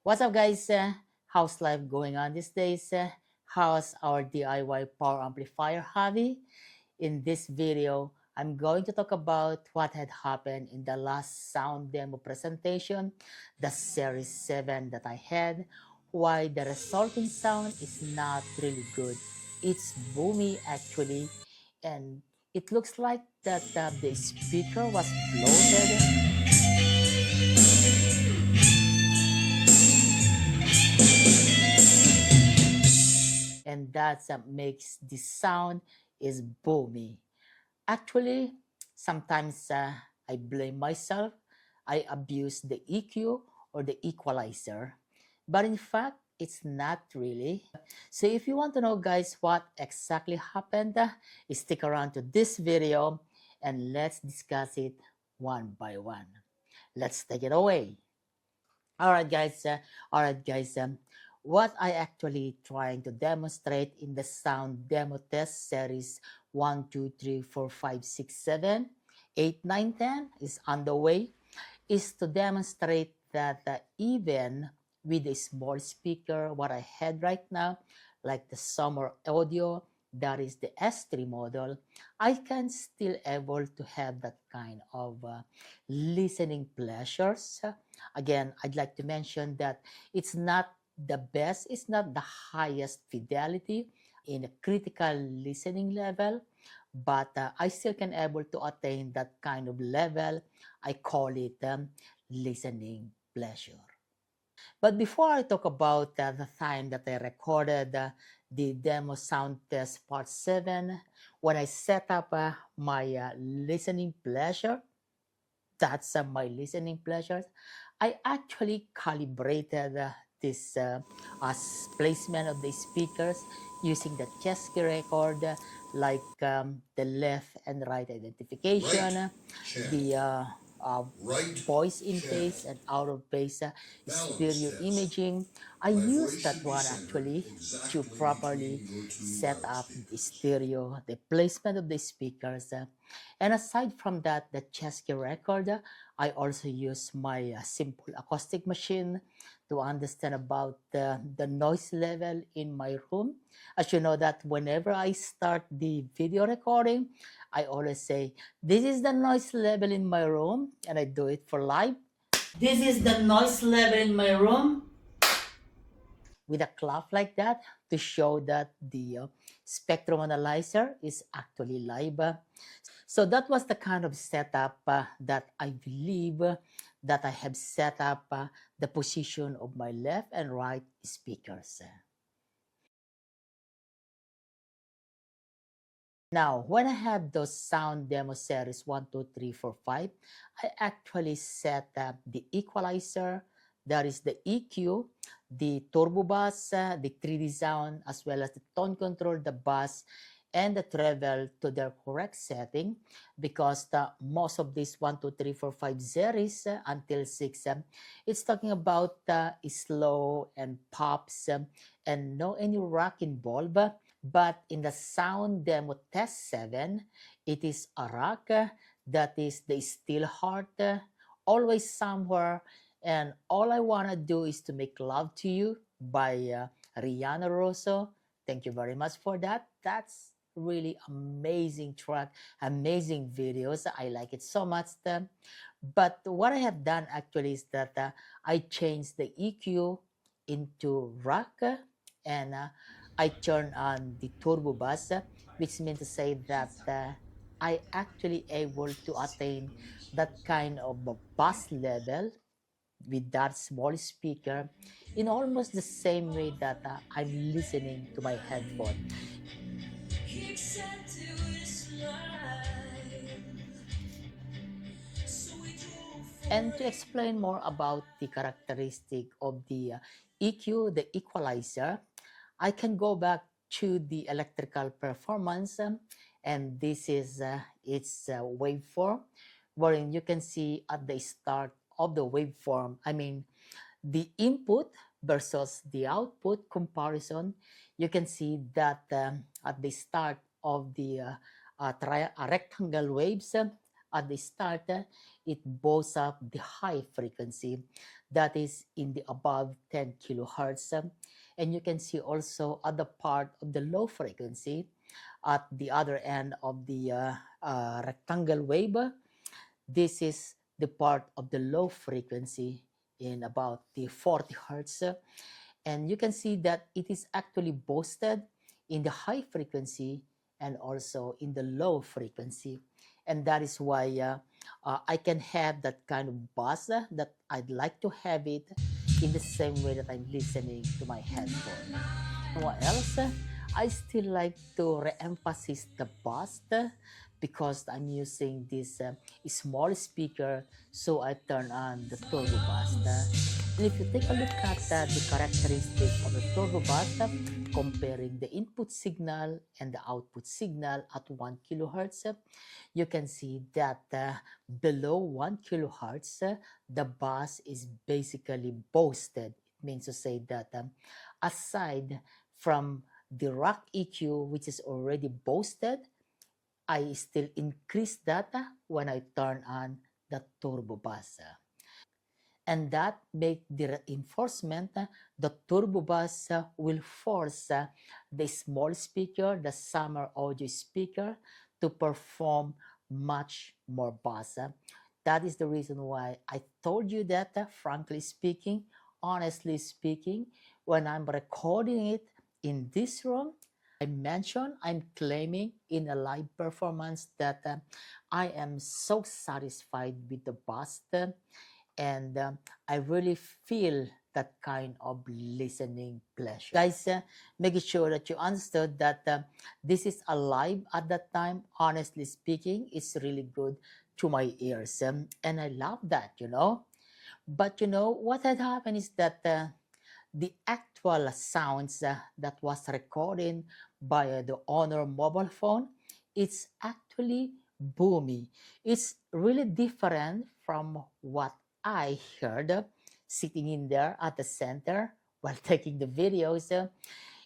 What's up, guys? How's life going on these days? How's our DIY power amplifier hobby? In this video, I'm going to talk about what had happened in the last sound demo presentation, the Series 7 that I had, why the resulting sound is not really good. It's boomy actually, and it looks like that the speaker was bloated. And that's what makes the sound is boomy. Actually, sometimes I blame myself. I abuse the EQ or the equalizer. But in fact, it's not really. So if you want to know, guys, what exactly happened, stick around to this video and let's discuss it one by one. Let's take it away. All right, guys. What I actually trying to demonstrate in the sound demo test series 1, 2, 3, 4, 5, 6, 7, 8, 9, 10 is on the way, is to demonstrate that even with a small speaker, what I had right now, like the Summer Audio, that is the S3 model, I can still able to have that kind of listening pleasures. Again, I'd like to mention that it's not the best, it's not the highest fidelity in a critical listening level, but I still can able to attain that kind of level. I call it listening pleasure. But before I talk about the time that I recorded the demo sound test part 7, when I set up my listening pleasure, that's my listening pleasures, I actually calibrated this placement of the speakers using the Chesky record, like the left and right identification, the right voice in phase and out of phase stereo imaging. I use that one actually to properly set up the stereo, the placement of the speakers. And aside from that, the Chesky record, I also use my simple acoustic machine to understand about the noise level in my room. As you know that whenever I start the video recording, I always say, this is the noise level in my room, and I do it for live. This is the noise level in my room, with a clap like that to show that the spectrum analyzer is actually live. So that was the kind of setup that I believe that I have set up the position of my left and right speakers. Now, when I have those sound demo series 1, 2, 3, 4, 5, I actually set up the equalizer, that is the EQ, the turbo bass, the 3D sound, as well as the tone control, the bass, and the treble to their correct setting, because most of these 1, 2, 3, 4, 5 series until 6, it's talking about slow and pops and no any rock involved. But in the sound demo test 7, it is a rock, that is the still heart, always somewhere, and all I want to do is to make love to you by RIANNA RUSU. Thank you very much for that. That's really amazing track, amazing videos. I like it so much. But what I have done actually is that I changed the EQ into rock, and I turn on the turbo bass, which means to say that I actually able to attain that kind of a bass level with that small speaker in almost the same way that I'm listening to my headphone. And to explain more about the characteristic of the EQ, the equalizer, I can go back to the electrical performance, and this is its waveform, wherein you can see at the start of the waveform, I mean, the input versus the output comparison, you can see that at the start of the rectangle waves, at the start, it boasts up the high frequency that is in the above 10 kilohertz. And you can see also other part of the low frequency at the other end of the rectangle wave. This is the part of the low frequency in about the 40 hertz. And you can see that it is actually boosted in the high frequency and also in the low frequency. And that is why I can have that kind of bass that I'd like to have it in the same way that I'm listening to my headphone. What else? I still like to re-emphasize the bass because I'm using this small speaker, so I turn on the turbo bass. And if you take a look at the characteristic of the turbo bass, comparing the input signal and the output signal at 1 kilohertz, you can see that below 1 kilohertz, the bass is basically boosted. It means to say that aside from the rock EQ, which is already boosted, I still increase that when I turn on the turbo bass. And that make the reinforcement, the turbo bass will force the small speaker, the summer audio speaker, to perform much more bass. That is the reason why I told you that, frankly speaking, honestly speaking, when I'm recording it in this room, I mentioned, I'm claiming in a live performance that I am so satisfied with the bass, and I really feel that kind of listening pleasure. Guys, making sure that you understood that this is alive at that time. Honestly speaking, it's really good to my ears, and I love that, you know. But you know what had happened is that the actual sounds that was recorded by the owner mobile phone, it's actually boomy. It's really different from what I heard sitting in there at the center while taking the videos.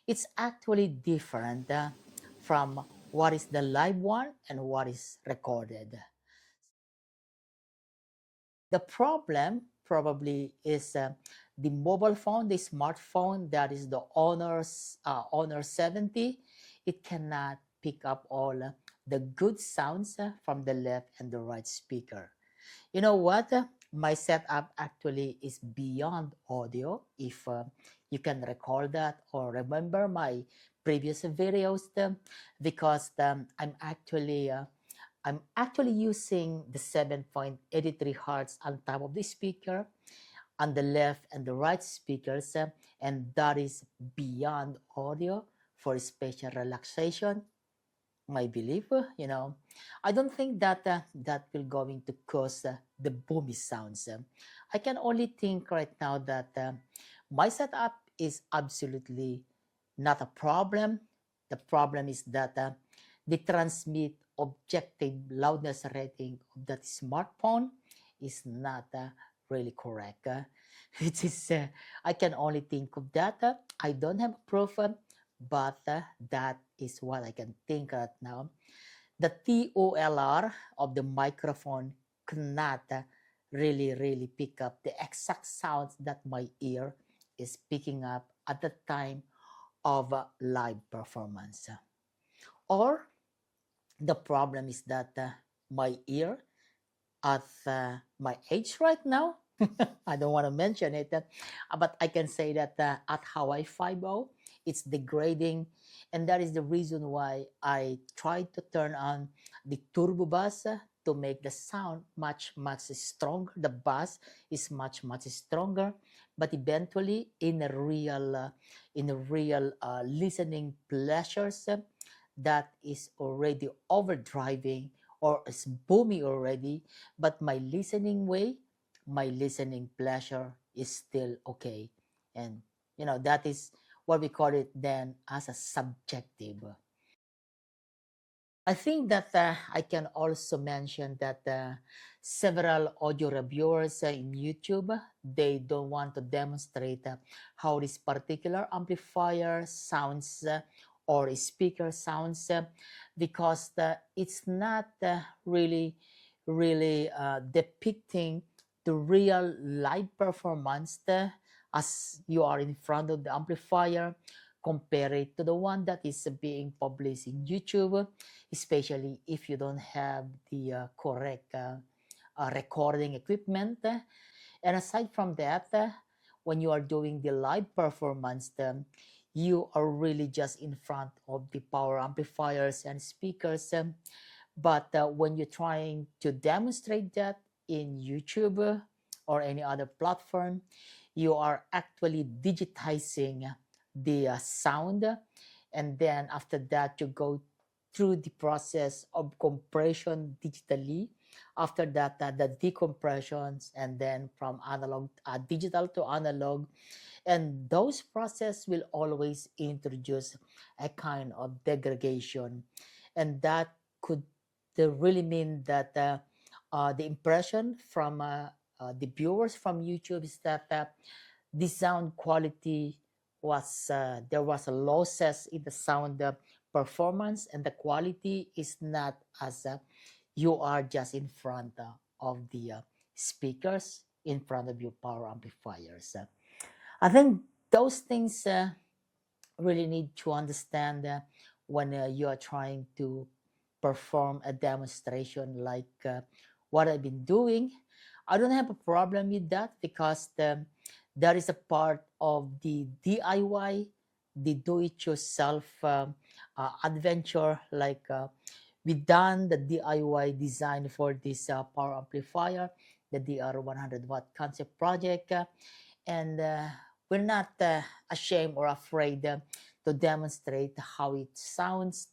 It's actually different from what is the live one and what is recorded. The problem probably is the mobile phone, the smartphone that is the Honor 70. It cannot pick up all the good sounds from the left and the right speaker. You know what? My setup actually is beyond audio. If you can recall that or remember my previous videos, because I'm actually using the 7.83 hertz on top of the speaker, on the left and the right speakers, and that is beyond audio for spatial relaxation. My belief, you know, I don't think that that will going to cause the boomy sounds. I can only think right now that my setup is absolutely not a problem. The problem is that the transmit objective loudness rating of that smartphone is not really correct. It is, I can only think of that. I don't have proof, but that is what I can think right now. The TOLR of the microphone cannot really pick up the exact sounds that my ear is picking up at the time of live performance. Or the problem is that my ear at my age right now, I don't want to mention it, but I can say that at Hawaii 5.0, it's degrading, and that is the reason why I tried to turn on the turbo bass to make the sound much stronger. The bass is much stronger, but eventually in a real listening pleasures, that is already overdriving or is boomy already, but my listening way, my listening pleasure is still okay. And you know, that is what we call it then as a subjective. I think that I can also mention that several audio reviewers in YouTube, they don't want to demonstrate how this particular amplifier sounds or speaker sounds because it's not really really depicting the real live performance as you are in front of the amplifier. Compare it to the one that is being published in YouTube, especially if you don't have the correct recording equipment. And aside from that, when you are doing the live performance, you are really just in front of the power amplifiers and speakers. But when you're trying to demonstrate that in YouTube or any other platform, you are actually digitizing the sound. And then after that, you go through the process of compression digitally. After that, the decompressions, and then from analog, digital to analog. And those process will always introduce a kind of degradation. And that could really mean that the impression from the viewers from YouTube is that the sound quality was there was a losses in the sound performance, and the quality is not as you are just in front of the speakers, in front of your power amplifiers. I think those things really need to understand when you are trying to perform a demonstration like what I've been doing. I don't have a problem with that because that is a part of the DIY, the do-it-yourself adventure. Like we done the DIY design for this power amplifier, the DR 100 watt concept project, and we're not ashamed or afraid to demonstrate how it sounds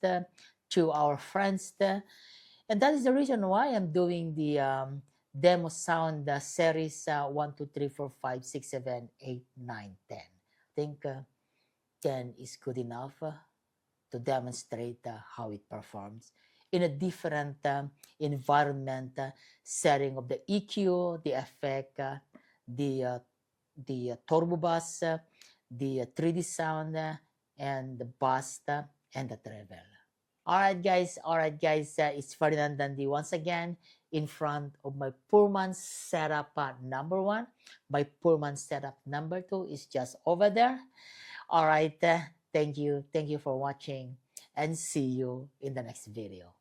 to our friends. And that is the reason why I'm doing the demo sound series 1, 2, 3, 4, 5, 6, 7, 8, 9, 10. I think 10 is good enough to demonstrate how it performs in a different environment, setting of the EQ, the effect, the turbo bass, the 3D sound, and the bass and the treble. All right, guys, it's Ferdinand Dandy once again in front of my Pullman setup number 1. My Pullman setup number 2 is just over there. All right, thank you for watching, and see you in the next video.